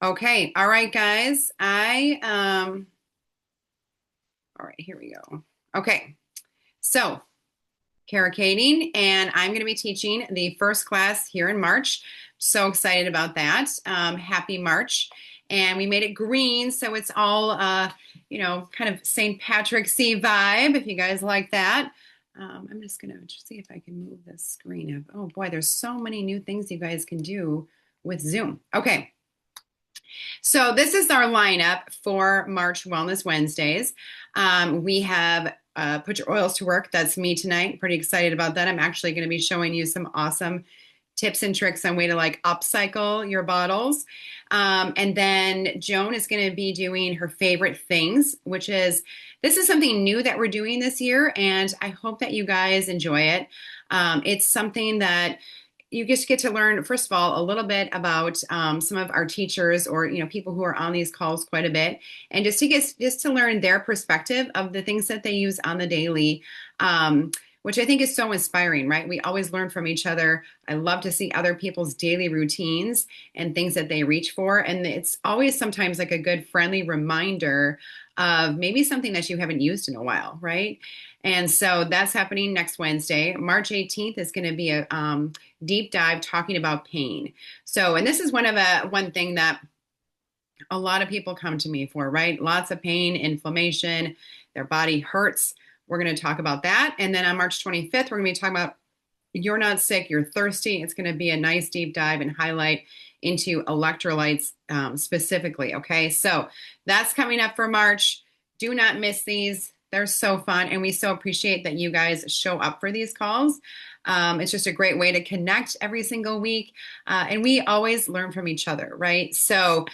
Okay. All right, guys. All right, here we go. Okay. So, Kara Kading, and I'm going to be teaching the first class here in March. So excited about that. Happy March. And we made it green, so it's all, kind of St. Patrick's Eve vibe, if you guys like that. I'm just going to see if I can move this screen up. Oh boy, there's so many new things you guys can do with Zoom. Okay. So this is our lineup for March Wellness Wednesdays. We have Put Your Oils to Work. That's me tonight. Pretty excited about that. I'm actually going to be showing you some awesome tips and tricks on way to like upcycle your bottles. And then Joan is going to be doing her favorite things, which is this is something new that we're doing this year, and I hope that you guys enjoy it. It's something that you just get to learn, first of all, a little bit about some of our teachers or people who are on these calls quite a bit, and just to learn their perspective of the things that they use on the daily, which I think is so inspiring, right? We always learn from each other. I love to see other people's daily routines and things that they reach for, and it's always sometimes like a good friendly reminder of maybe something that you haven't used in a while, right? And so that's happening next Wednesday. March 18th is going to be a deep dive talking about pain. So, and this is one thing that a lot of people come to me for, right? Lots of pain, inflammation, their body hurts. We're going to talk about that. And then on March 25th, we're going to be talking about you're not sick, you're thirsty. It's going to be a nice deep dive and highlight into electrolytes specifically. Okay, so that's coming up for March. Do not miss these. They're so fun, and we so appreciate that you guys show up for these calls. It's just a great way to connect every single week, and we always learn from each other, right? So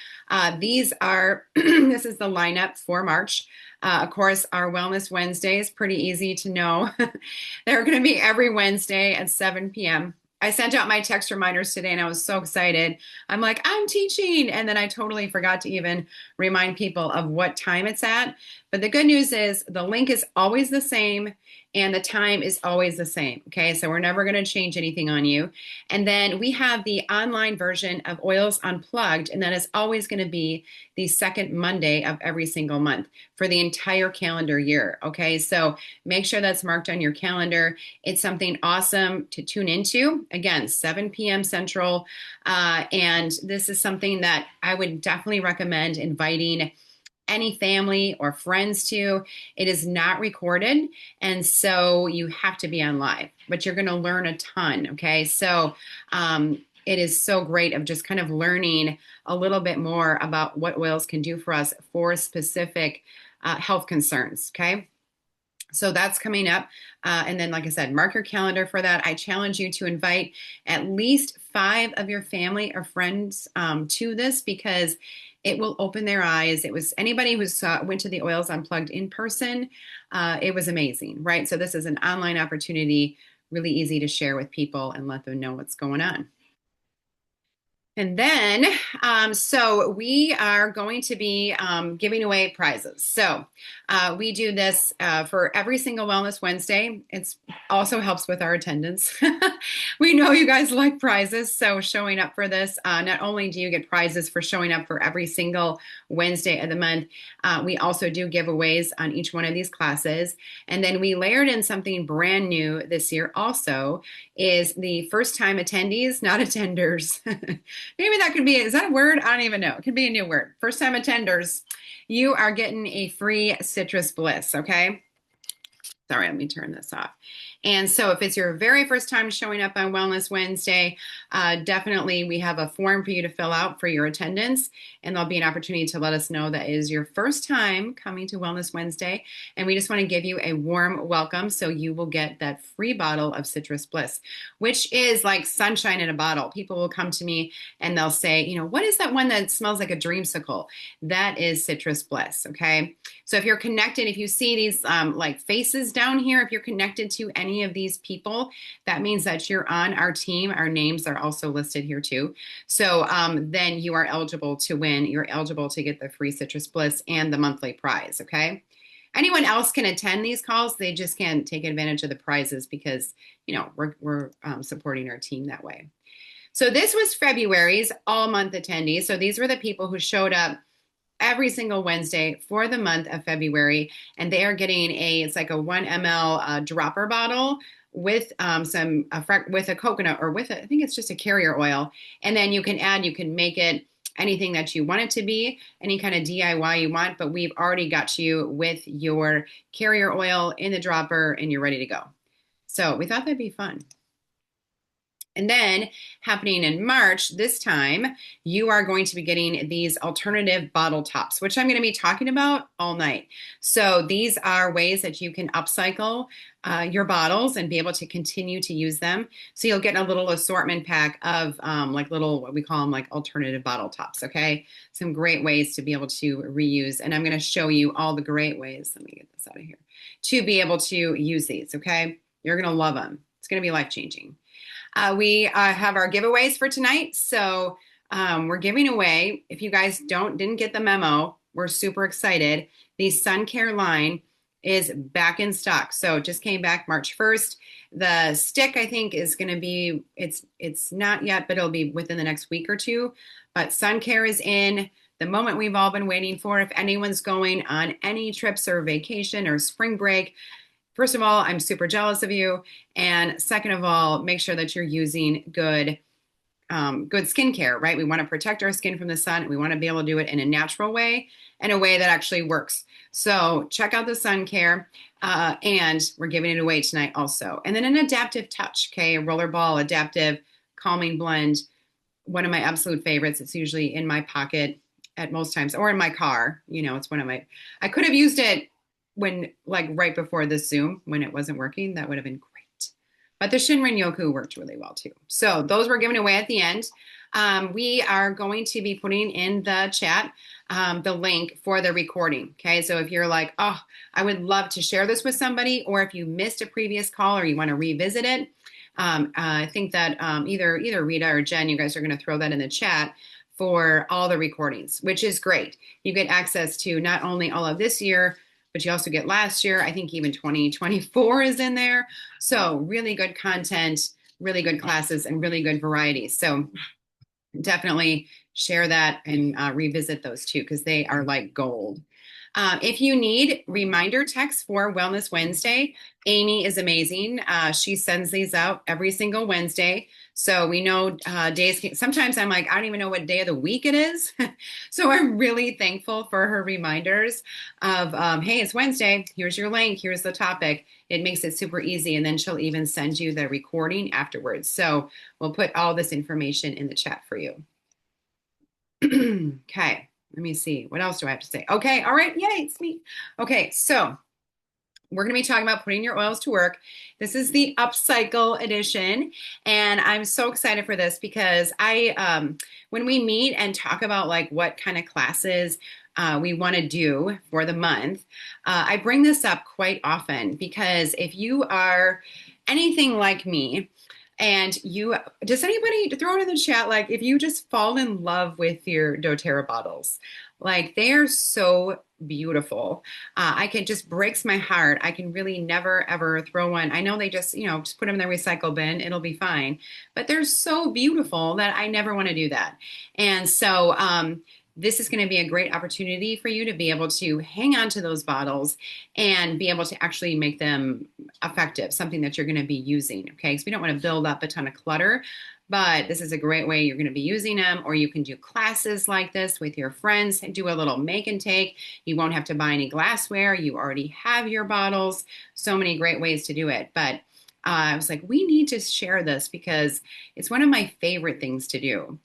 these are, this is the lineup for March. Of course, our Wellness Wednesday is pretty easy to know. They're going to be every Wednesday at 7 p.m. I sent out my text reminders today and I was so excited. I'm like, I'm teaching. And then I totally forgot to even remind people of what time it's at. But the good news is the link is always the same and the time is always the same. Okay, so we're never going to change anything on you. And then we have the online version of Oils Unplugged, and that is always going to be the second Monday of every single month for the entire calendar year. Okay, so make sure that's marked on your calendar. It's something awesome to tune into. Again, 7 p.m. Central. And this is something that I would definitely recommend inviting any family or friends to. It is not recorded, and so you have to be on live, but you're going to learn a ton. Okay, so it is so great of just kind of learning a little bit more about what oils can do for us for specific health concerns. Okay, so that's coming up. And then, like I said, mark your calendar for that. I challenge you to invite at least 5 of your family or friends to this, because it will open their eyes. It was anybody who went to the Oils Unplugged in person. It was amazing, right? So this is an online opportunity, really easy to share with people and let them know what's going on. And then, so we are going to be giving away prizes. So we do this for every single Wellness Wednesday. It also helps with our attendance. We know you guys like prizes, so showing up for this, not only do you get prizes for showing up for every single Wednesday of the month, we also do giveaways on each one of these classes. And then we layered in something brand new this year also, is the first time attendees, not attenders. Maybe that could be, is that a word? I don't even know. It could be a new word. First time attenders, you are getting a free Citrus Bliss, okay? Sorry, let me turn this off. And so if it's your very first time showing up on Wellness Wednesday, definitely we have a form for you to fill out for your attendance, and there'll be an opportunity to let us know that it is your first time coming to Wellness Wednesday, and we just want to give you a warm welcome, so you will get that free bottle of Citrus Bliss, which is like sunshine in a bottle. People will come to me and they'll say, what is that one that smells like a dreamsicle? That is Citrus Bliss, okay? So if you're connected, if you see these like faces down here, if you're connected to any of these people, that means that you're on our team. Our names are also listed here too. So then you are eligible to win. You're eligible to get the free Citrus Bliss and the monthly prize, okay? Anyone else can attend these calls. They just can't take advantage of the prizes because, we're supporting our team that way. So this was February's all month attendees. So these were the people who showed up every single Wednesday for the month of February, and they are getting it's like a 1 ml dropper bottle with with a coconut or with I think it's just a carrier oil, and then you can make it anything that you want it to be, any kind of DIY you want, but we've already got you with your carrier oil in the dropper and you're ready to go. So we thought that'd be fun. And then happening in March, this time, you are going to be getting these alternative bottle tops, which I'm going to be talking about all night. So these are ways that you can upcycle your bottles and be able to continue to use them. So you'll get a little assortment pack of like little, what we call them, like alternative bottle tops, okay? Some great ways to be able to reuse. And I'm going to show you all the great ways. Let me get this out of here. To be able to use these, okay? You're going to love them. It's going to be life-changing. We have our giveaways for tonight. So we're giving away, if you guys didn't get the memo, we're super excited. The sun care line is back in stock. So it just came back March 1st. The stick, I think, is going to be, it's not yet, but it'll be within the next week or two. But sun care is in. The moment we've all been waiting for. If anyone's going on any trips or vacation or spring break, first of all, I'm super jealous of you. And second of all, make sure that you're using good skincare, right? We want to protect our skin from the sun. We want to be able to do it in a natural way and a way that actually works. So check out the sun care. And we're giving it away tonight also. And then an adaptive touch, okay? A rollerball adaptive calming blend. One of my absolute favorites. It's usually in my pocket at most times or in my car. You know, it's one of my, I could have used it when like right before the Zoom when it wasn't working. That would have been great. But the Shinrin Yoku worked really well too. So those were given away at the end. We are going to be putting in the chat the link for the recording. Okay, so if you're like, oh, I would love to share this with somebody, or if you missed a previous call or you want to revisit it, I think that either Rita or Jen, you guys are going to throw that in the chat for all the recordings, which is great. You get access to not only all of this year, but you also get last year. I think even 2024 is in there. So really good content, really good classes, and really good variety. So definitely share that and revisit those too, because they are like gold. If you need reminder texts for Wellness Wednesday, Amy is amazing. She sends these out every single Wednesday. So we know days, sometimes I'm like, I don't even know what day of the week it is. So I'm really thankful for her reminders of, hey, it's Wednesday. Here's your link. Here's the topic. It makes it super easy. And then she'll even send you the recording afterwards. So we'll put all this information in the chat for you. Okay. Let me see. What else do I have to say? Okay. All right. Yay. It's me. Okay. So we're going to be talking about putting your oils to work. This is the Upcycle edition. And I'm so excited for this because when we meet and talk about like what kind of classes we want to do for the month, I bring this up quite often because if you are anything like me, and does anybody throw it in the chat? Like if you just fall in love with your doTERRA bottles, like they are so beautiful. It just breaks my heart. I can really never, ever throw one. I know they just put them in the recycle bin. It'll be fine. But they're so beautiful that I never want to do that. And so this is going to be a great opportunity for you to be able to hang on to those bottles and be able to actually make them effective, something that you're going to be using, okay? Because we don't want to build up a ton of clutter, but this is a great way you're going to be using them, or you can do classes like this with your friends and do a little make and take. You won't have to buy any glassware. You already have your bottles. So many great ways to do it. But I was like, we need to share this because it's one of my favorite things to do.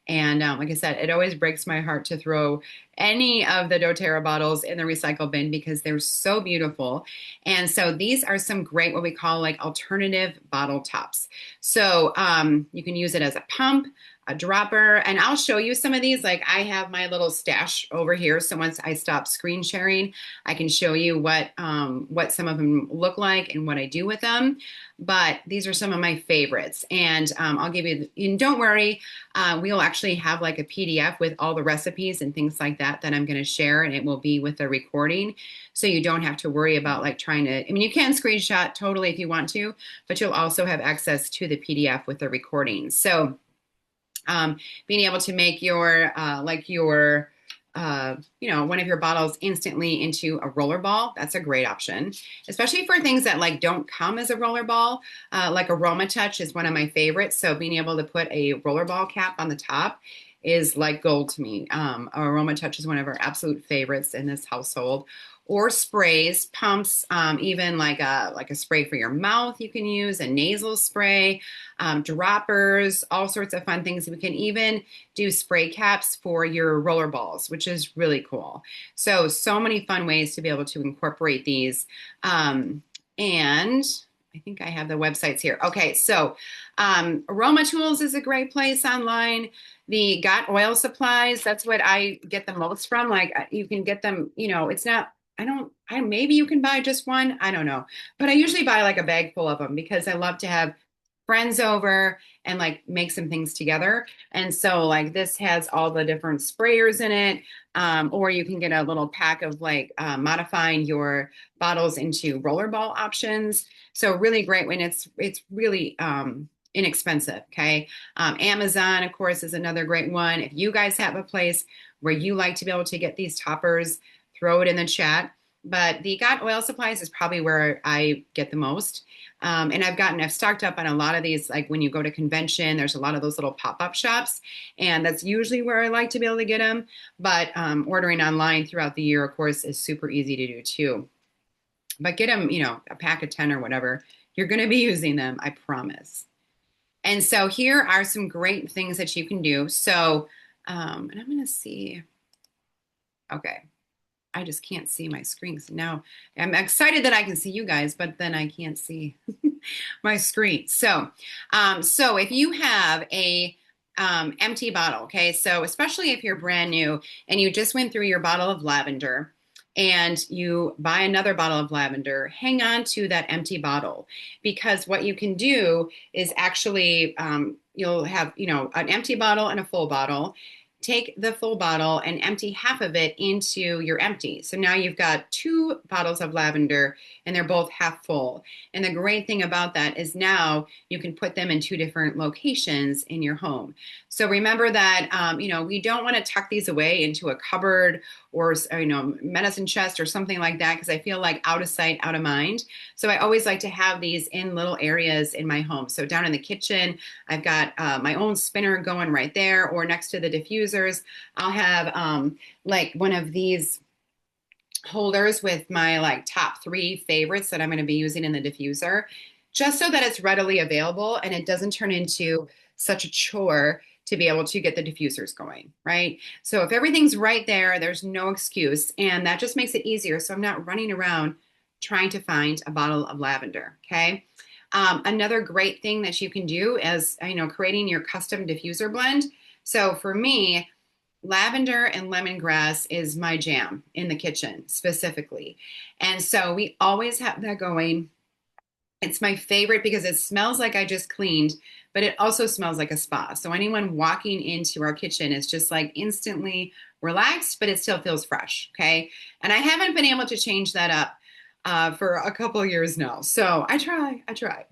And like I said, it always breaks my heart to throw any of the doTERRA bottles in the recycle bin because they're so beautiful. And so these are some great, what we call like alternative bottle tops. So you can use it as a pump, a dropper, and I'll show you some of these. Like I have my little stash over here. So once I stop screen sharing, I can show you what some of them look like and what I do with them. But these are some of my favorites. And I'll give you, and don't worry, we'll actually have like a PDF with all the recipes and things like that I'm going to share, and it will be with the recording. So you don't have to worry about like trying to, I mean, you can screenshot totally if you want to, but you'll also have access to the PDF with the recording. So Being able to make your one of your bottles instantly into a roller ball, that's a great option, especially for things that like don't come as a roller ball. Like Aroma Touch is one of my favorites. So being able to put a roller ball cap on the top is like gold to me. Aroma Touch is one of our absolute favorites in this household. Or sprays, pumps, even like a spray for your mouth you can use, a nasal spray, droppers, all sorts of fun things. We can even do spray caps for your roller balls, which is really cool. So many fun ways to be able to incorporate these. And I think I have the websites here. Okay, so Aroma Tools is a great place online. The Got Oil Supplies, that's what I get the most from. Like you can get them, it's not, maybe you can buy just one. I don't know. But I usually buy like a bag full of them because I love to have friends over and like make some things together. And so like this has all the different sprayers in it. Or you can get a little pack of like modifying your bottles into rollerball options. So really great when it's really inexpensive. Okay. Amazon, of course, is another great one. If you guys have a place where you like to be able to get these toppers, throw it in the chat. But the Got Oil Supplies is probably where I get the most. And I've stocked up on a lot of these, like when you go to convention, there's a lot of those little pop-up shops. And that's usually where I like to be able to get them. But ordering online throughout the year, of course, is super easy to do too. But get them, a pack of 10 or whatever. You're going to be using them, I promise. And so here are some great things that you can do. So, and I'm going to see. Okay. I just can't see my screen. So now I'm excited that I can see you guys, but then I can't see my screen. So if you have a empty bottle, okay, so especially if you're brand new and you just went through your bottle of lavender and you buy another bottle of lavender, hang on to that empty bottle, because what you can do is actually you'll have, an empty bottle and a full bottle. Take the full bottle and empty half of it into your empty. So now you've got 2 bottles of lavender and they're both half full. And the great thing about that is now you can put them in 2 different locations in your home. So remember that, we don't want to tuck these away into a cupboard or medicine chest or something like that, because I feel like out of sight, out of mind. So I always like to have these in little areas in my home. So down in the kitchen, I've got my own spinner going right there, or next to the diffusers, I'll have like one of these holders with my like top 3 favorites that I'm going to be using in the diffuser, just so that it's readily available and it doesn't turn into such a chore to be able to get the diffusers going, right? So if everything's right there, there's no excuse, and that just makes it easier. So I'm not running around trying to find a bottle of lavender, okay? Another great thing that you can do is, creating your custom diffuser blend. So for me, lavender and lemongrass is my jam in the kitchen specifically. And so we always have that going. It's my favorite because it smells like I just cleaned, but it also smells like a spa. So anyone walking into our kitchen is just like instantly relaxed, but it still feels fresh. Okay. And I haven't been able to change that up for a couple of years now. So I try,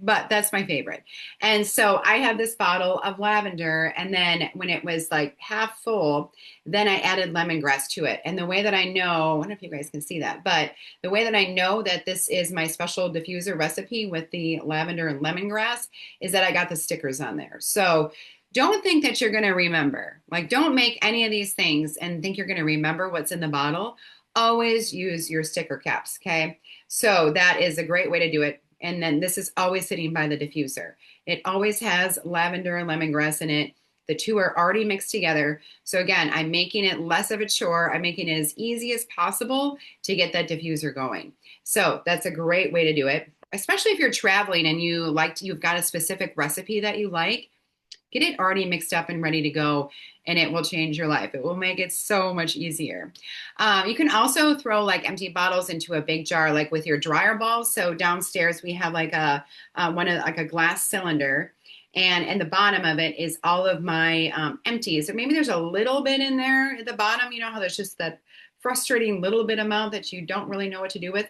but that's my favorite. And so I have this bottle of lavender, and then when it was like half full, then I added lemongrass to it. And the way that I know, I don't know if you guys can see that, but the way that I know that this is my special diffuser recipe with the lavender and lemongrass is that I got the stickers on there. So don't think that you're going to remember. Like, don't make any of these things and think you're going to remember what's in the bottle. Always use your sticker caps, okay? So that is a great way to do it. And then this is always sitting by the diffuser. It always has lavender and lemongrass in it. The 2 are already mixed together. So again, I'm making it less of a chore. I'm making it as easy as possible to get that diffuser going. So that's a great way to do it, especially if you're traveling and you've got a specific recipe that you like. Get it already mixed up and ready to go, and it will change your life. It will make it so much easier. You can also throw like empty bottles into a big jar, like with your dryer balls. So downstairs we have like a glass cylinder, and in the bottom of it is all of my empties. Or maybe there's a little bit in there at the bottom. You know how there's just that frustrating little bit amount that you don't really know what to do with.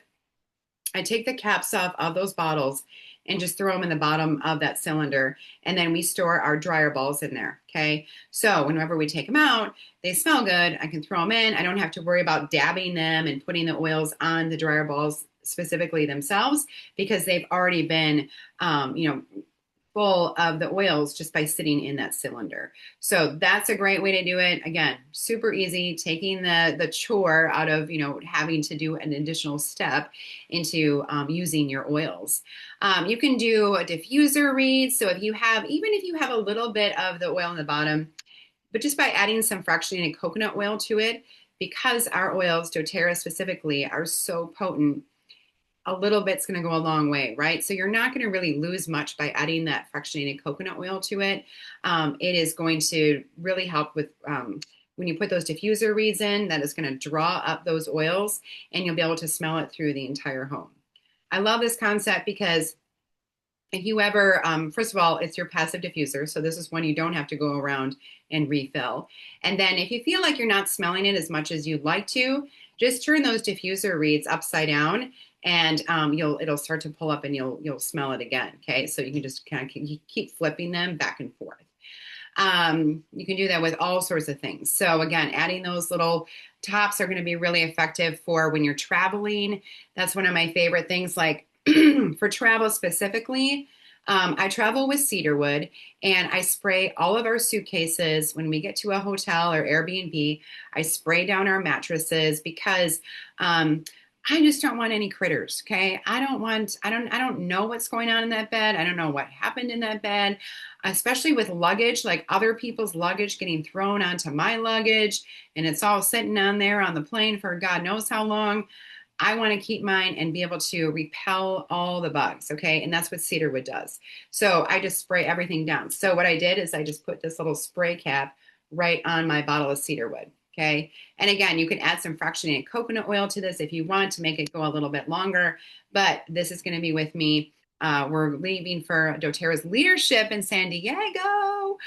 I take the caps off of those bottles and just throw them in the bottom of that cylinder. And then we store our dryer balls in there. Okay. So whenever we take them out, they smell good. I can throw them in. I don't have to worry about dabbing them and putting the oils on the dryer balls specifically themselves because they've already been, full of the oils just by sitting in that cylinder. So that's a great way to do it. Again, super easy, taking the chore out of, having to do an additional step into using your oils. You can do a diffuser read. So even if you have a little bit of the oil in the bottom, but just by adding some fractionated coconut oil to it, because our oils, doTERRA specifically, are so potent, a little bit's going to go a long way, right? So you're not going to really lose much by adding that fractionated coconut oil to it. It is going to really help with when you put those diffuser reeds in, that is going to draw up those oils and you'll be able to smell it through the entire home. I love this concept because if you ever, first of all, it's your passive diffuser. So this is one you don't have to go around and refill. And then if you feel like you're not smelling it as much as you'd like to, just turn those diffuser reeds upside down and it'll start to pull up and you'll smell it again. Okay. So you can just kind of keep flipping them back and forth. You can do that with all sorts of things. So again, adding those little tops are going to be really effective for when you're traveling. That's one of my favorite things. Like for travel specifically, I travel with cedarwood and I spray all of our suitcases when we get to a hotel or Airbnb. I spray down our mattresses because I just don't want any critters. Okay. I don't know what's going on in that bed. I don't know what happened in that bed, especially with luggage, like other people's luggage getting thrown onto my luggage and it's all sitting on there on the plane for God knows how long. I want to keep mine and be able to repel all the bugs. Okay. And that's what cedarwood does. So I just spray everything down. So what I did is I just put this little spray cap right on my bottle of cedarwood. Okay. And again, you can add some fractionated coconut oil to this if you want to make it go a little bit longer, but this is going to be with me. We're leaving for doTERRA's leadership in San Diego,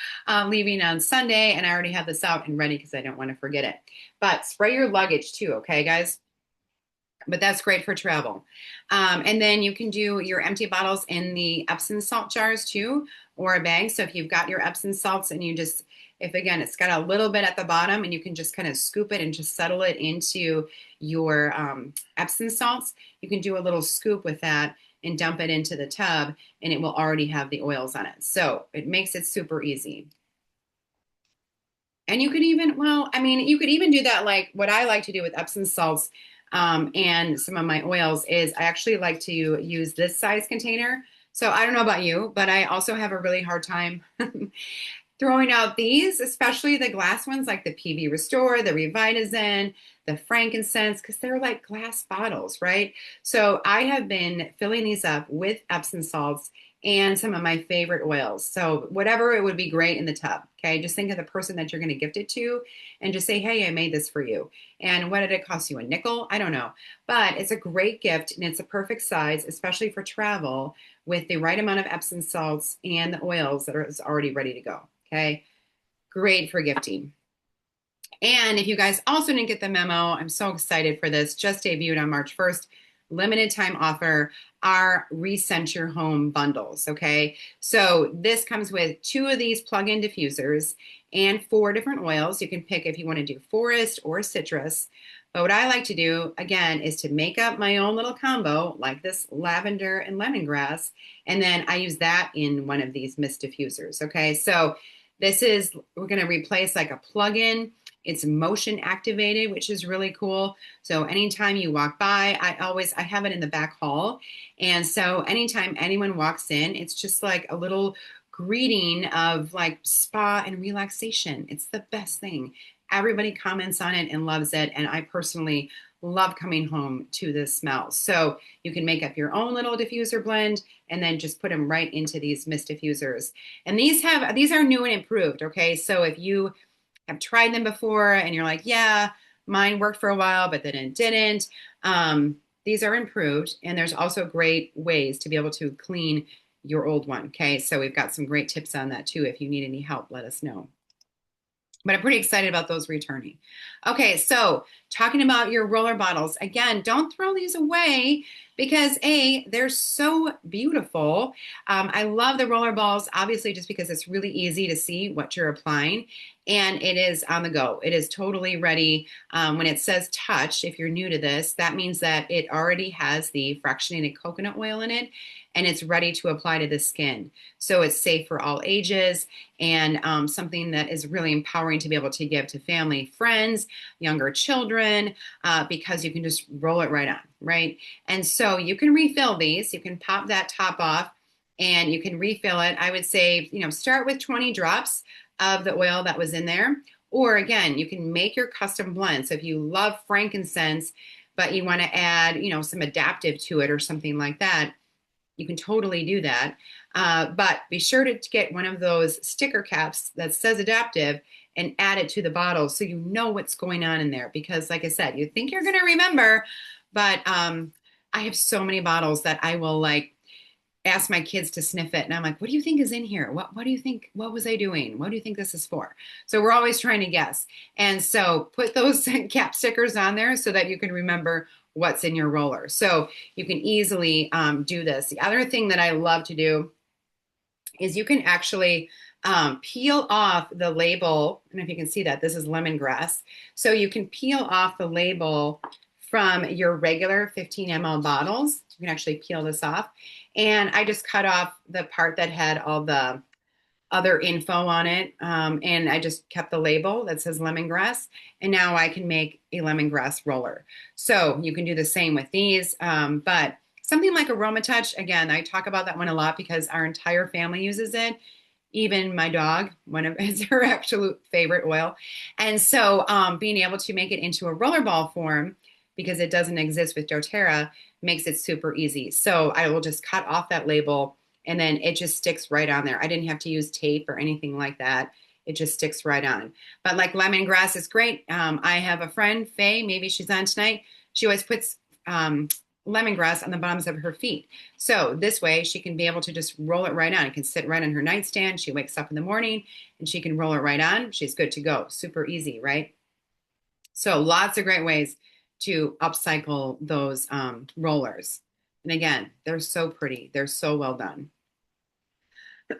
leaving on Sunday. And I already have this out and ready because I don't want to forget it. But spray your luggage too. Okay, guys. But that's great for travel. And then you can do your empty bottles in the Epsom salt jars too, or a bag. So if you've got your Epsom salts and if again, it's got a little bit at the bottom and you can just kind of scoop it and just settle it into your Epsom salts, you can do a little scoop with that and dump it into the tub and it will already have the oils on it. So it makes it super easy. And you could even, you could even do that. Like what I like to do with Epsom salts and some of my oils is I actually like to use this size container. So I don't know about you, but I also have a really hard time throwing out these, especially the glass ones like the PB Restore, the Revitazine, the frankincense, because they're like glass bottles, right? So I have been filling these up with Epsom salts and some of my favorite oils. So whatever, it would be great in the tub. Okay. Just think of the person that you're going to gift it to and just say, hey, I made this for you. And what did it cost you? A nickel? I don't know. But it's a great gift and it's a perfect size, especially for travel with the right amount of Epsom salts and the oils that are already ready to go. Okay. Great for gifting. And if you guys also didn't get the memo, I'm so excited for this. Just debuted on March 1st. Limited time offer, our Recent Your Home bundles. Okay. So this comes with 2 of these plug-in diffusers and 4 different oils. You can pick if you want to do forest or citrus. But what I like to do, again, is to make up my own little combo like this lavender and lemongrass. And then I use that in one of these mist diffusers. Okay. So we're going to replace like a plug-in. It's motion activated, which is really cool. So anytime you walk by, I have it in the back hall. And so anytime anyone walks in, it's just like a little greeting of like spa and relaxation. It's the best thing. Everybody comments on it and loves it. And I personally love coming home to this smell. So you can make up your own little diffuser blend and then just put them right into these mist diffusers. And these are new and improved. Okay. So if you have tried them before and you're like, yeah, mine worked for a while, but then it didn't. These are improved. And there's also great ways to be able to clean your old one. Okay. So we've got some great tips on that too. If you need any help, let us know. but I'm pretty excited about those returning. Okay, so talking about your roller bottles, again, don't throw these away because A, they're so beautiful. I love the roller balls, obviously, just because it's really easy to see what you're applying and it is on the go. It is totally ready. When it says touch, if you're new to this, that means that it already has the fractionated coconut oil in it and it's ready to apply to the skin. So it's safe for all ages and something that is really empowering to be able to give to family, friends, younger children, because you can just roll it right on, right? And so you can refill these. You can pop that top off and you can refill it. I would say, start with 20 drops of the oil that was in there. Or again, you can make your custom blend. So if you love frankincense, but you want to add, some adaptive to it or something like that, you can totally do that. But be sure to get one of those sticker caps that says adaptive and add it to the bottle so you know what's going on in there. Because like I said, you think you're going to remember, but I have so many bottles that I will ask my kids to sniff it. And I'm like, what do you think is in here? What do you think? What was I doing? What do you think this is for? So we're always trying to guess. And so put those cap stickers on there so that you can remember what's in your roller. So you can easily do this. The other thing that I love to do is you can actually peel off the label. I don't know if you can see that. This is lemongrass. So you can peel off the label from your regular 15 ml bottles. You can actually peel this off. And I just cut off the part that had all the other info on it. And I just kept the label that says lemongrass. And now I can make a lemongrass roller. So you can do the same with these. But something like Aroma Touch, again, I talk about that one a lot because our entire family uses it. Even my dog, it's her absolute favorite oil. And so being able to make it into a rollerball form, because it doesn't exist with doTERRA, makes it super easy. So I will just cut off that label and then it just sticks right on there. I didn't have to use tape or anything like that. It just sticks right on. But like lemongrass is great. I have a friend, Faye, maybe she's on tonight. She always puts lemongrass on the bottoms of her feet. So this way she can be able to just roll it right on. It can sit right on her nightstand. She wakes up in the morning and she can roll it right on. She's good to go. Super easy, right? So lots of great ways to upcycle those rollers. And again, they're so pretty. They're so well done.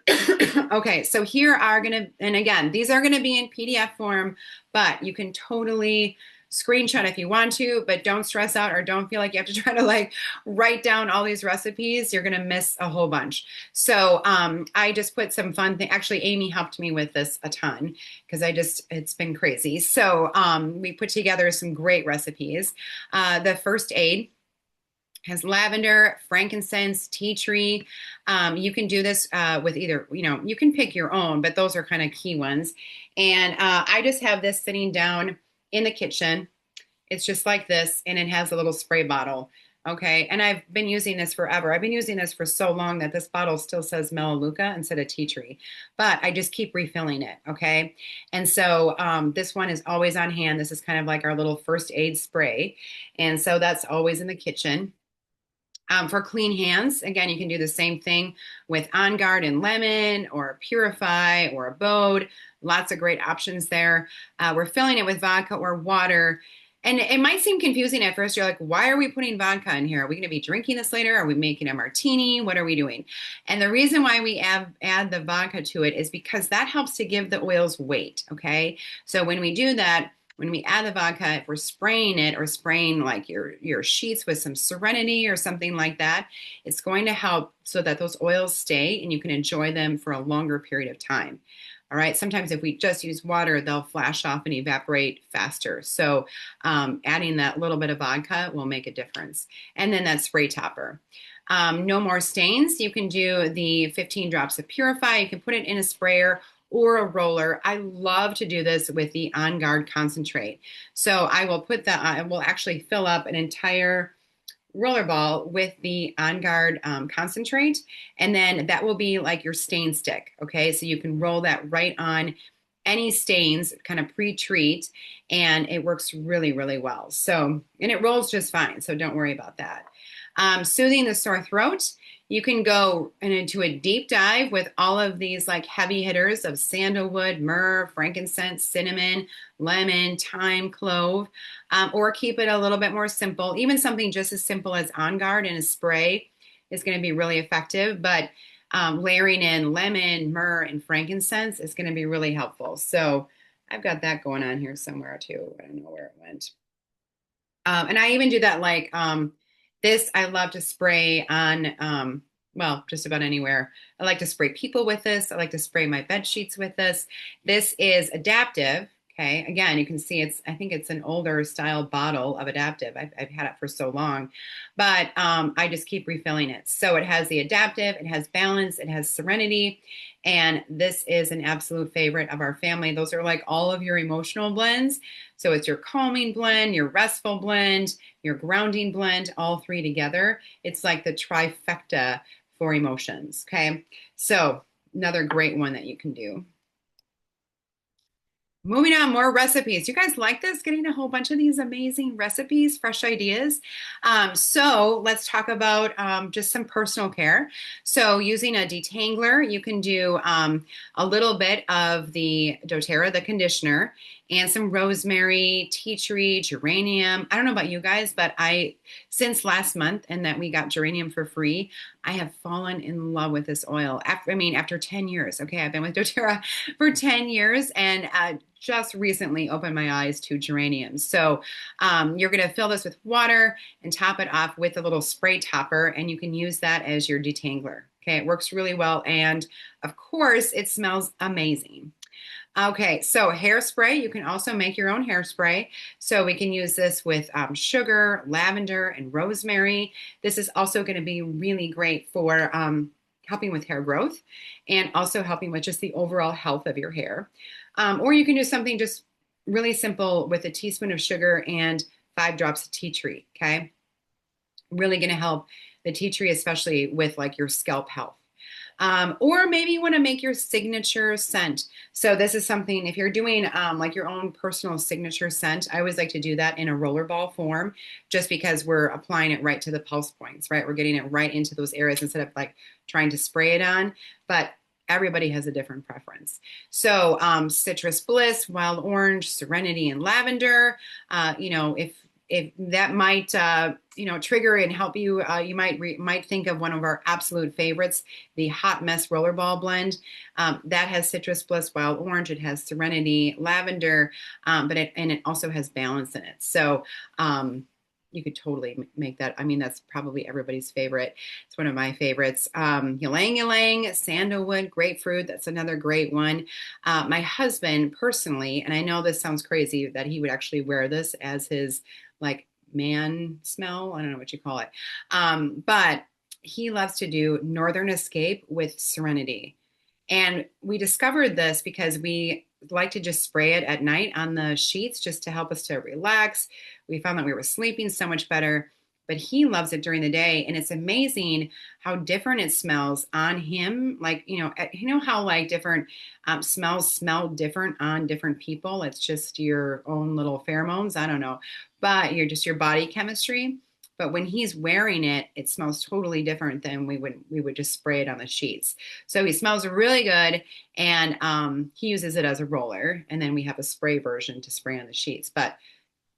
Okay, so here are and again, these are gonna be in PDF form, but you can totally screenshot if you want to, but don't stress out or don't feel like you have to try to write down all these recipes. You're gonna miss a whole bunch. So I just put some fun things. Actually, Amy helped me with this a ton because it's been crazy. So we put together some great recipes. The first aid has lavender, frankincense, tea tree. You can do this with either, you can pick your own, but those are kind of key ones. And I just have this sitting down in the kitchen. It's just like this, and it has a little spray bottle. Okay, and I've been using this forever. I've been using this for so long that this bottle still says Melaleuca instead of tea tree, but I just keep refilling it, okay? And so this one is always on hand. This is kind of like our little first aid spray, and so that's always in the kitchen. For clean hands, again, you can do the same thing with On Guard and lemon or Purify or Abode. Lots of great options there. We're filling it with vodka or water. And it might seem confusing at first. You're like, why are we putting vodka in here? Are we going to be drinking this later? Are we making a martini? What are we doing? And the reason why we add the vodka to it is because that helps to give the oils weight, okay? So when we do that, when we add the vodka, if we're spraying it or spraying like your sheets with some Serenity or something like that, it's going to help so that those oils stay and you can enjoy them for a longer period of time. All right. Sometimes if we just use water, they'll flash off and evaporate faster. So adding that little bit of vodka will make a difference. And then that spray topper. No more stains. You can do the 15 drops of Purify. You can put it in a sprayer or a roller. I love to do this with the On Guard concentrate. So I will I will actually fill up an entire roller ball with the On Guard concentrate, and then that will be like your stain stick, okay? So you can roll that right on any stains, kind of pre-treat, and it works really, really well. So, and it rolls just fine, so don't worry about that. Soothing the sore throat. You can go into a deep dive with all of these like heavy hitters of sandalwood, myrrh, frankincense, cinnamon, lemon, thyme, clove, or keep it a little bit more simple. Even something just as simple as On Guard in a spray is going to be really effective. But layering in lemon, myrrh, and frankincense is going to be really helpful. So I've got that going on here somewhere too. I don't know where it went. And I even do that like this. I love to spray on, well, just about anywhere. I like to spray people with this. I like to spray my bed sheets with this. This is adaptive. Okay. Again, you can see I think it's an older style bottle of adaptive. I've had it for so long, but I just keep refilling it. So it has the adaptive, it has balance, it has serenity. And this is an absolute favorite of our family. Those are like all of your emotional blends. So it's your calming blend, your restful blend, your grounding blend, all three together. It's like the trifecta for emotions. Okay. So another great one that you can do. Moving on, more recipes. You guys like this? Getting a whole bunch of these amazing recipes, fresh ideas. So let's talk about just some personal care. So using a detangler, you can do a little bit of the doTERRA, the conditioner, and some rosemary, tea tree, geranium. I don't know about you guys, but since last month and that we got geranium for free, I have fallen in love with this oil. After 10 years. Okay, I've been with doTERRA for 10 years and just recently opened my eyes to geraniums. So you're going to fill this with water and top it off with a little spray topper, and you can use that as your detangler. Okay, it works really well, and of course, it smells amazing. Okay, so hairspray, you can also make your own hairspray. So we can use this with sugar, lavender, and rosemary. This is also going to be really great for helping with hair growth and also helping with just the overall health of your hair. Or you can do something just really simple with a teaspoon of sugar and 5 drops of tea tree, okay? Really going to help the tea tree, especially with like your scalp health. Or maybe you want to make your signature scent. So this is something, if you're doing like your own personal signature scent, I always like to do that in a rollerball form, just because we're applying it right to the pulse points, right? We're getting it right into those areas instead of like trying to spray it on. But everybody has a different preference. So citrus bliss, wild orange, serenity, and lavender. If that might trigger and help you, you might think of one of our absolute favorites, the Hot Mess Rollerball blend. That has citrus bliss, wild orange. It has serenity, lavender, but it also has balance in it. So you could totally make that. I mean, that's probably everybody's favorite. It's one of my favorites. Ylang ylang, sandalwood, grapefruit. That's another great one. My husband personally, and I know this sounds crazy that he would actually wear this as his like man smell. I don't know what you call it. But he loves to do Northern Escape with Serenity. And we discovered this because we like to just spray it at night on the sheets just to help us to relax. We found that we were sleeping so much better, but he loves it during the day. And it's amazing how different it smells on him. Like, you know how like different smells smell different on different people. It's just your own little pheromones. I don't know, but your body chemistry. But when he's wearing it, it smells totally different than we would just spray it on the sheets. So he smells really good, and he uses it as a roller, and then we have a spray version to spray on the sheets. But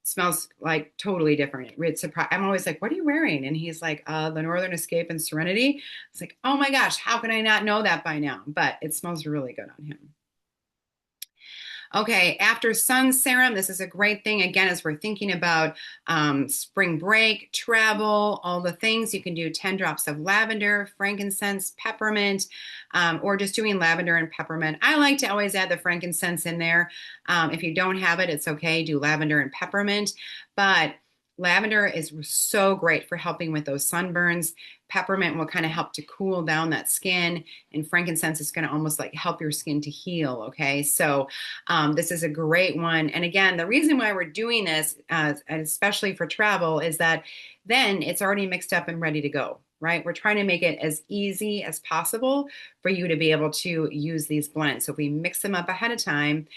it smells like totally different. It's surprised. I'm always like, "What are you wearing?" And he's like, "The Northern Escape and Serenity." It's like, "Oh my gosh, how can I not know that by now?" But it smells really good on him. Okay, after sun serum, this is a great thing. Again, as we're thinking about spring break, travel, all the things, you can do 10 drops of lavender, frankincense, peppermint, or just doing lavender and peppermint. I like to always add the frankincense in there. If you don't have it, it's okay. Do lavender and peppermint. But lavender is so great for helping with those sunburns. Peppermint will kind of help to cool down that skin, and frankincense is going to almost like help your skin to heal. Okay, so this is a great one. And again, the reason why we're doing this, especially for travel, is that then it's already mixed up and ready to go. Right? We're trying to make it as easy as possible for you to be able to use these blends. So if we mix them up ahead of time,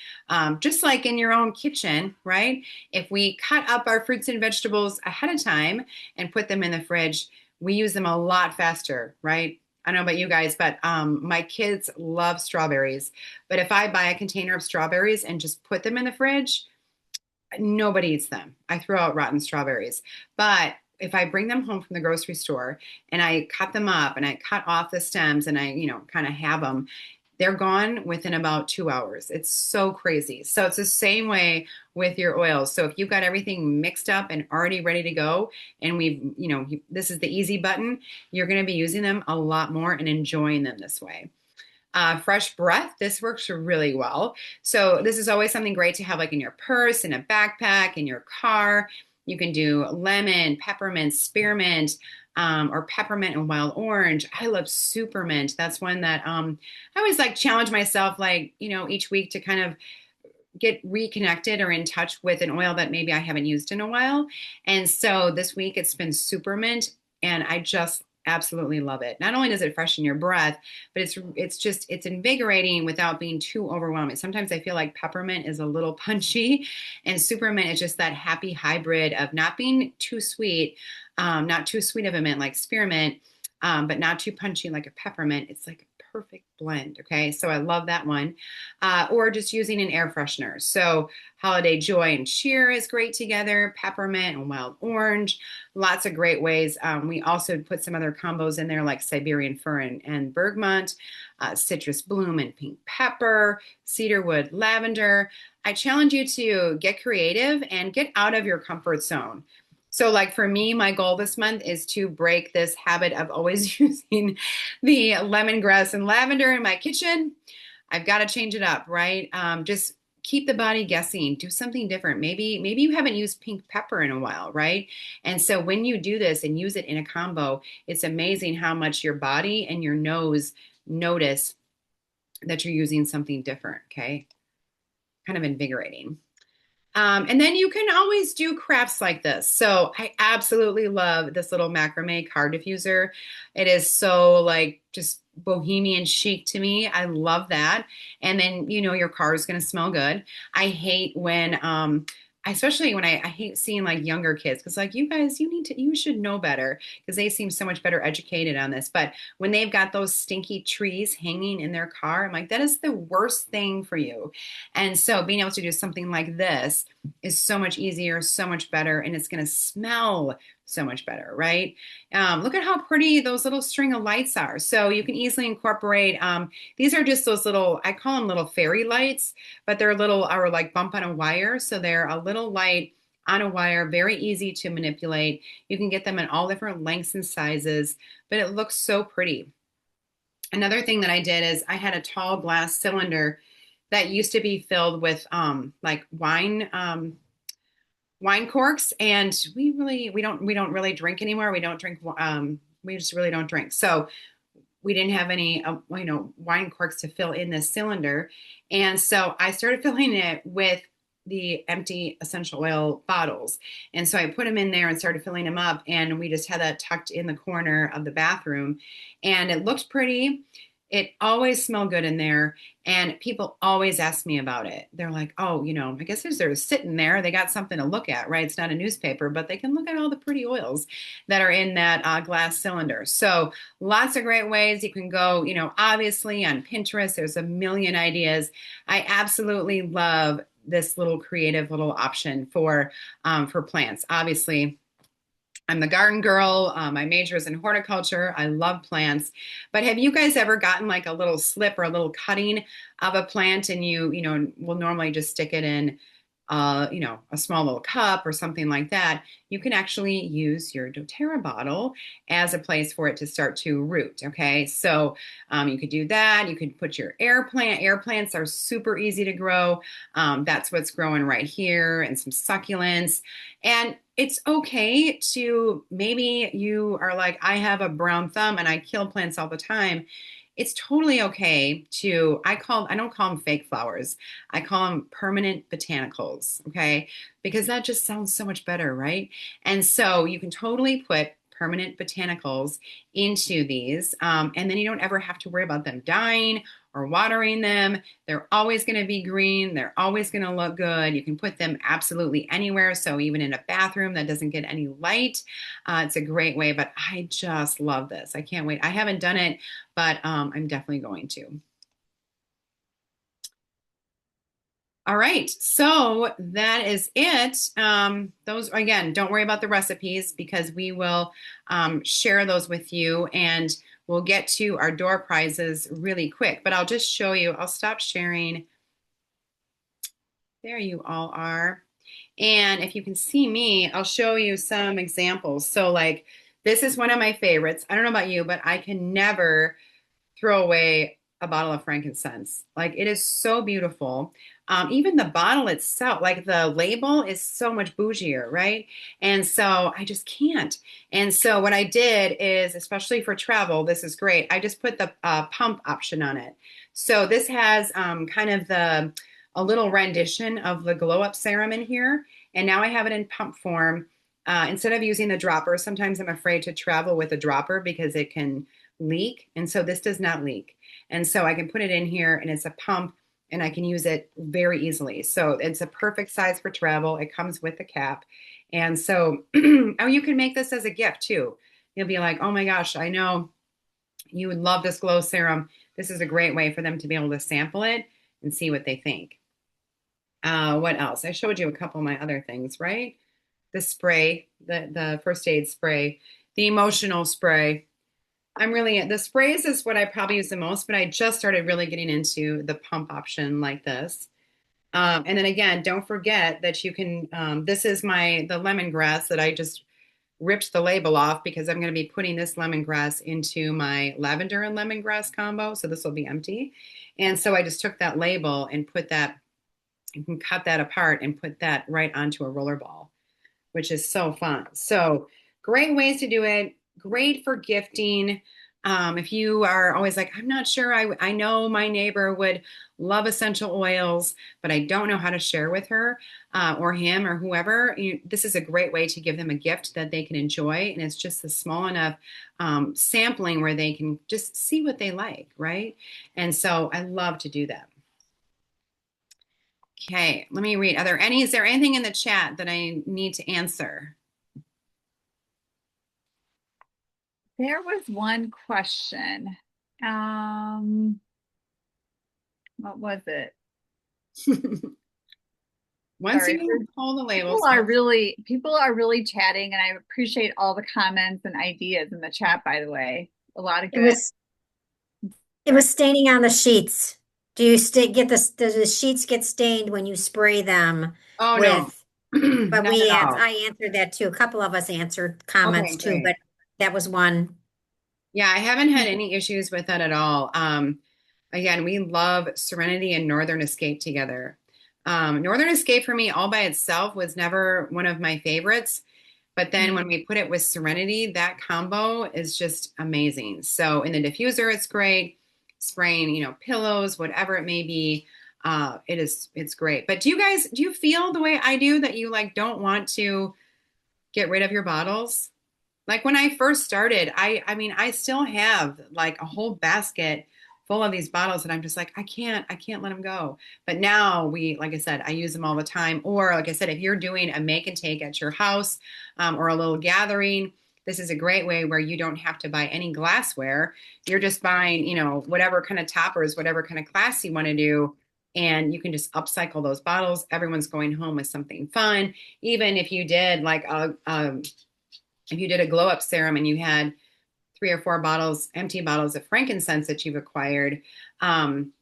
just like in your own kitchen, right? If we cut up our fruits and vegetables ahead of time and put them in the fridge, we use them a lot faster, right? I don't know about you guys, but my kids love strawberries. But if I buy a container of strawberries and just put them in the fridge, nobody eats them. I throw out rotten strawberries. But if I bring them home from the grocery store and I cut them up and I cut off the stems and I, kind of have them, they're gone within about 2 hours. It's so crazy. So it's the same way with your oils. So if you've got everything mixed up and already ready to go, and this is the easy button, you're going to be using them a lot more and enjoying them this way. Fresh breath, this works really well. So this is always something great to have like in your purse, in a backpack, in your car. You can do lemon, peppermint, spearmint, or peppermint and wild orange. I love supermint. That's one that I always like challenge myself, like, each week to kind of get reconnected or in touch with an oil that maybe I haven't used in a while. And so this week it's been supermint, and I just absolutely love it. Not only does it freshen your breath, but it's invigorating without being too overwhelming. Sometimes I feel like peppermint is a little punchy, and supermint is just that happy hybrid of not being too sweet, not too sweet of a mint like spearmint, but not too punchy like a peppermint. It's like a perfect blend. Okay, so I love that one. Or just using an air freshener. So holiday joy and cheer is great together. Peppermint and wild orange, lots of great ways. We also put some other combos in there like Siberian fir and bergamot, citrus bloom and pink pepper, cedarwood lavender. I challenge you to get creative and get out of your comfort zone. So like for me, my goal this month is to break this habit of always using the lemongrass and lavender in my kitchen. I've got to change it up, right? Just keep the body guessing, do something different. Maybe you haven't used pink pepper in a while, right? And so when you do this and use it in a combo, it's amazing how much your body and your nose notice that you're using something different, okay? Kind of invigorating. And then you can always do crafts like this. So I absolutely love this little macrame card diffuser. It is so like just bohemian chic to me. I love that. And then, your car is going to smell good. I hate when, especially when I hate seeing like younger kids, because like you guys, you should know better because they seem so much better educated on this. But when they've got those stinky trees hanging in their car, I'm like, that is the worst thing for you. And so being able to do something like this is so much easier, so much better, and it's going to smell so much better, right? Look at how pretty those little string of lights are. So you can easily incorporate, these are just those little, I call them little fairy lights, but they're are like bump on a wire. So they're a little light on a wire, very easy to manipulate. You can get them in all different lengths and sizes, but it looks so pretty. Another thing that I did is I had a tall glass cylinder that used to be filled with like wine corks, and we don't really drink anymore. We don't drink. We just really don't drink. So we didn't have any wine corks to fill in this cylinder, and so I started filling it with the empty essential oil bottles. And so I put them in there and started filling them up, and we just had that tucked in the corner of the bathroom, and it looked pretty. It always smelled good in there, and people always ask me about it. They're like, oh, I guess they're sitting there. They got something to look at, right? It's not a newspaper, but they can look at all the pretty oils that are in that glass cylinder. So lots of great ways. You can go, obviously on Pinterest, there's a million ideas. I absolutely love this little creative little option for plants. Obviously, I'm the garden girl. My major is in horticulture. I love plants. But have you guys ever gotten like a little slip or a little cutting of a plant, and you will normally just stick it in, a small little cup or something like that? You can actually use your doTERRA bottle as a place for it to start to root. Okay, so you could do that. You could put your air plant. Air plants are super easy to grow. That's what's growing right here, and some succulents. And it's okay to, maybe you are like, I have a brown thumb and I kill plants all the time. It's totally okay to, I don't call them fake flowers. I call them permanent botanicals, okay? Because that just sounds so much better, right? And so you can totally put permanent botanicals into these, and then you don't ever have to worry about them dying or watering them. They're always going to be green. They're always going to look good. You can put them absolutely anywhere. So even in a bathroom that doesn't get any light, it's a great way. But I just love this. I can't wait. I haven't done it, but I'm definitely going to. All right, so that is it. Those, again, don't worry about the recipes because we will share those with you and we'll get to our door prizes really quick. But I'll just show you, I'll stop sharing. There you all are. And if you can see me, I'll show you some examples. So like, this is one of my favorites. I don't know about you, but I can never throw away a bottle of frankincense. Like it is so beautiful. Even the bottle itself, like the label is so much bougier, right? And so I just can't. And so what I did is, especially for travel, this is great. I just put the pump option on it. So this has kind of a little rendition of the glow up serum in here. And now I have it in pump form. Instead of using the dropper, sometimes I'm afraid to travel with a dropper because it can leak. And so this does not leak. And so I can put it in here and it's a pump and I can use it very easily. So it's a perfect size for travel. It comes with a cap. And so, oh, you can make this as a gift too. You'll be like, oh my gosh, I know you would love this glow serum. This is a great way for them to be able to sample it and see what they think. What else? I showed you a couple of my other things, right? The spray, the first aid spray, the emotional spray. The sprays is what I probably use the most, but I just started really getting into the pump option like this. And then again, don't forget that you can, this is the lemongrass that I just ripped the label off because I'm going to be putting this lemongrass into my lavender and lemongrass combo. So this will be empty. And so I just took that label and you can cut that apart and put that right onto a roller ball, which is so fun. So great ways to do it. Great for gifting. If you are always like, I'm not sure, I know my neighbor would love essential oils, but I don't know how to share with her or him or whoever, this is a great way to give them a gift that they can enjoy. And it's just a small enough sampling where they can just see what they like, right? And so I love to do that. Okay, let me read. Is there anything in the chat that I need to answer? There was one question. What was it? Once Sorry, you pull the labels, people are really chatting, and I appreciate all the comments and ideas in the chat, by the way. A lot of It good. was it was staining on the sheets. Do you get this? Do the sheets get stained when you spray them oh no, with? But not at all. I answered that too. A couple of us answered comments Okay, too, great. but that was one. Yeah, I haven't had any issues with that at all. Again, we love Serenity and Northern Escape together. Northern Escape for me all by itself was never one of my favorites. But then when we put it with Serenity, that combo is just amazing. So in the diffuser, it's great. Spraying, pillows, whatever it may be, it's great. But do you feel the way I do that you like don't want to get rid of your bottles? Like when I first started, I mean, I still have like a whole basket full of these bottles that I'm just like, I can't let them go. But now like I said, I use them all the time. Or like I said, if you're doing a make and take at your house or a little gathering, this is a great way where you don't have to buy any glassware. You're just buying, whatever kind of toppers, whatever kind of class you want to do. And you can just upcycle those bottles. Everyone's going home with something fun. Even if you did like if you did a glow up serum and you had 3 or 4 empty bottles of frankincense that you've acquired,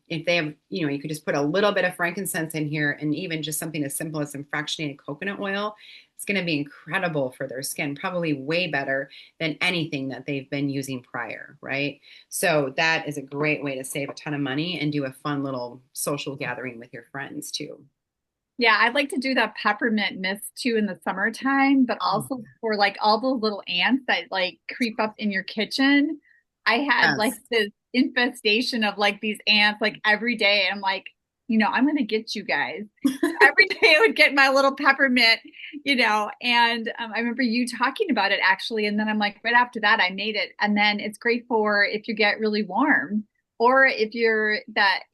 if they have, you could just put a little bit of frankincense in here and even just something as simple as some fractionated coconut oil. It's going to be incredible for their skin, probably way better than anything that they've been using prior, right? So that is a great way to save a ton of money and do a fun little social gathering with your friends too. Yeah, I'd like to do that peppermint mist too in the summertime, but also for like all those little ants that like creep up in your kitchen. I had like this infestation of like these ants like every day. And I'm like, I'm going to get you guys. So every day I would get my little peppermint, and I remember you talking about it actually. And then I'm like, right after that, I made it. And then it's great for if you get really warm. or if you're that,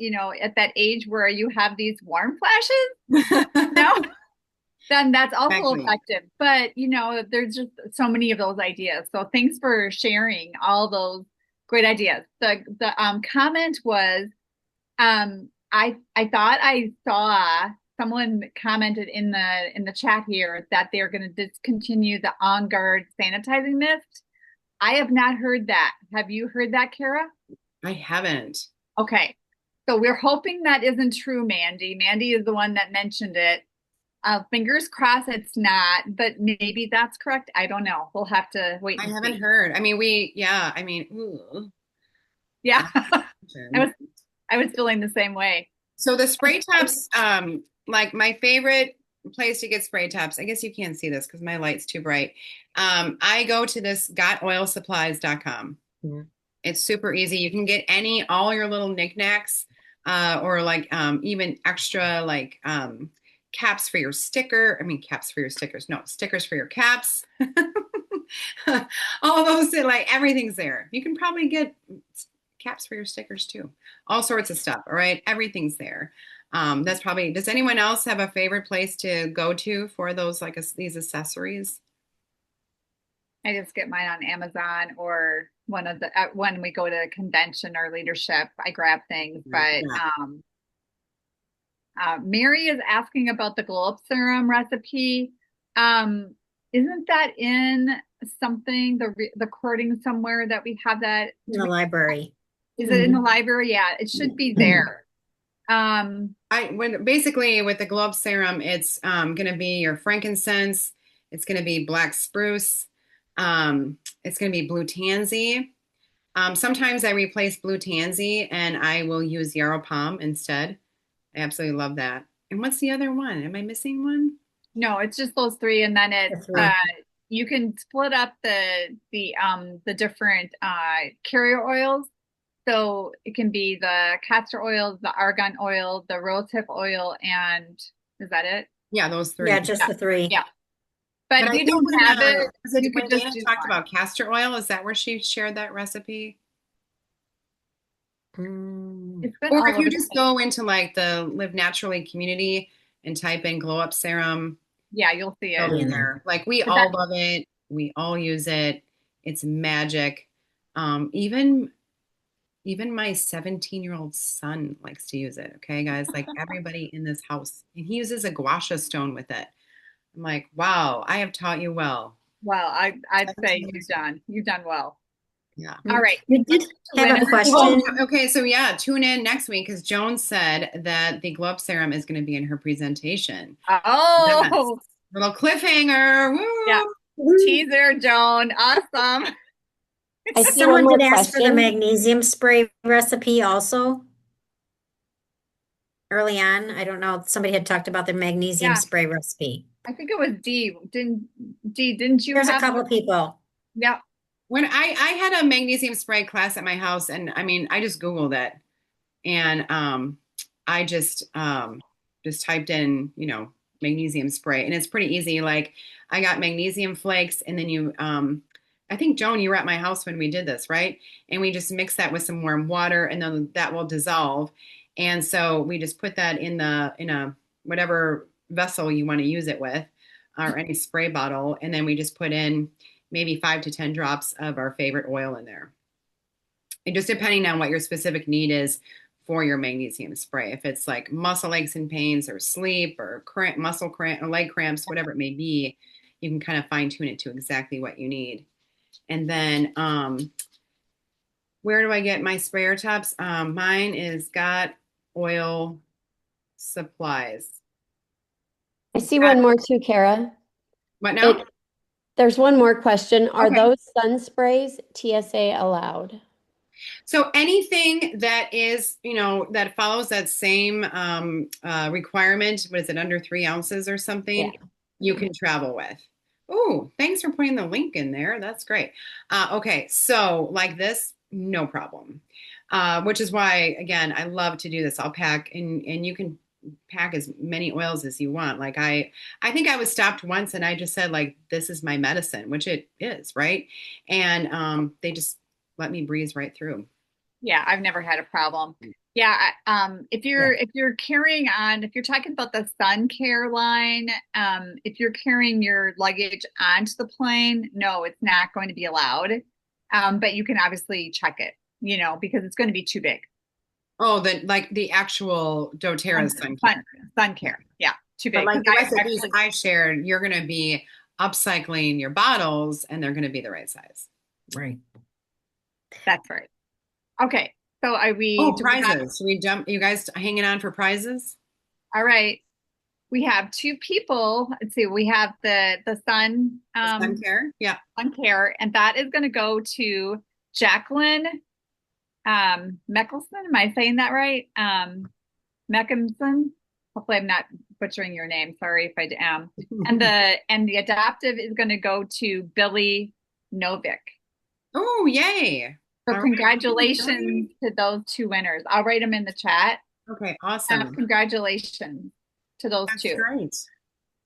at that age where you have these warm flashes, no, then that's also Exactly. effective. But, there's just so many of those ideas. So thanks for sharing all those great ideas. The comment was, I thought I saw someone commented in the chat here that they're going to discontinue the On Guard sanitizing mist. I have not heard that. Have you heard that, Kara? I haven't. Okay. So we're hoping that isn't true, Mandy. Mandy is the one that mentioned it. Fingers crossed it's not, but maybe that's correct. I don't know. We'll have to wait I and haven't see. heard. I mean, yeah, I mean, ooh. Yeah. I was I was feeling the same way. So the spray tops, like my favorite place to get spray tops, I guess you can't see this because my light's too bright. I go to this gotoilsupplies.com. Yeah. It's super easy. You can get all your little knickknacks, or like even extra like caps for your sticker. I mean, caps for your stickers. No, stickers for your caps. All those, like everything's there. You can probably get caps for your stickers too. All sorts of stuff. All right, everything's there. That's probably. Does anyone else have a favorite place to go to for those like these accessories? I just get mine on Amazon or one of the when we go to a convention or leadership, I grab things. But Yeah. Mary is asking about the glow up serum recipe. Isn't that in something the recording somewhere that we have that? In the library. Is it in the library? Yeah, it should be there. When basically with the glow up serum, it's going to be your frankincense. It's going to be black spruce. It's going to be blue tansy. Sometimes I replace blue tansy and I will use yarrow palm instead. I absolutely love that. And what's the other one? Am I missing one? No, it's just those three, and then The three. you can split up the different carrier oils. So it can be the castor oil, the argan oil, the rosehip oil, and is that it? Yeah, those three. Yeah, just the three. Yeah. But But I if you think don't have it, you when could just Dana do talked one. about castor oil, is that where she shared that recipe? It's been Or all if you over the just place. go into like the Live Naturally community and type in glow up serum, Yeah, you'll see it'll it. be there. Like we But all love it. We all use it. It's magic. Even my 17-year-old son likes to use it. Okay, guys, like everybody in this house, and he uses a gua sha stone with it. I'm like, wow, I have taught you well. well, I'd say 17 years. you've done well. Yeah. All right. We did have a Winner. Well, question. okay, so yeah, tune in next week because Joan said that the glow up serum is going to be in her presentation. Yes. Oh, Little cliffhanger. yeah. Woo! Teaser, Joan. Awesome. I see one Someone more did ask for the question. magnesium spray recipe also early on. I don't know. Somebody had talked about the magnesium Yeah, spray recipe. I think it was D. Didn't you There's a have? couple people. Yeah. When I had a magnesium spray class at my house, and I mean, I just Googled it, and I just typed in, magnesium spray, and it's pretty easy. Like I got magnesium flakes, and then I think Joan, you were at my house when we did this, right? And we just mix that with some warm water, and then that will dissolve. And so we just put that in a whatever vessel you want to use it with, or any spray bottle, and then we just put in maybe 5 to 10 drops of our favorite oil in there. And just depending on what your specific need is for your magnesium spray, if it's like muscle aches and pains or sleep or muscle cramp or leg cramps, whatever it may be, you can kind of fine tune it to exactly what you need. And then where do I get my sprayer tops? Mine is Got Oil Supplies. I see one more too, Kara. What now? There's one more question. Are Okay. those sun sprays TSA allowed? So anything that is, that follows that same requirement, what is it, under 3 ounces or something, you can travel with. Oh, thanks for putting the link in there. That's great. Okay, so like this, no problem. Which is why, again, I love to do this. I'll pack, and you can pack as many oils as you want. Like I think I was stopped once, and I just said, like, this is my medicine, which it is, right? And they just let me breeze right through. Yeah, I've never had a problem. Yeah, if you're carrying on, if you're talking about the sun care line, if you're carrying your luggage onto the plane, no, it's not going to be allowed. But you can obviously check it, because it's going to be too big. Oh, like the actual doTERRA sun care. Sun care, yeah, too But big. like 'Cause the I recipes actually, I shared, you're going to be upcycling your bottles and they're going to be the right size. Right. that's right. Okay, so Oh, do we have, prizes. Should we jump? You guys hanging on for prizes? all right. We have two people. Let's see. We have the The sun care? Yeah. sun care, and that is going to go to Jacqueline Meckelson. Am I saying that right? Meckelson. Hopefully, I'm not butchering your name. Sorry if I am. And the adoptive is going to go to Billy Novick. Oh, yay. So All right. congratulations to those two winners. I'll write them in the chat. Okay, awesome. Congratulations to those That's two. great.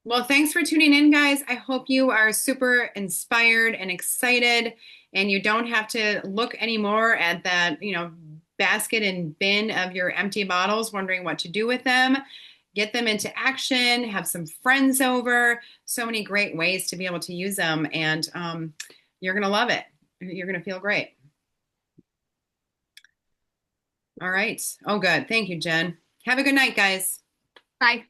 Well, thanks for tuning in, guys. I hope you are super inspired and excited, and you don't have to look anymore at that, basket and bin of your empty bottles, wondering what to do with them. Get them into action, have some friends over. So many great ways to be able to use them, and you're going to love it. You're going to feel great. All right. Oh, good. Thank you, Jen. Have a good night, guys. Bye.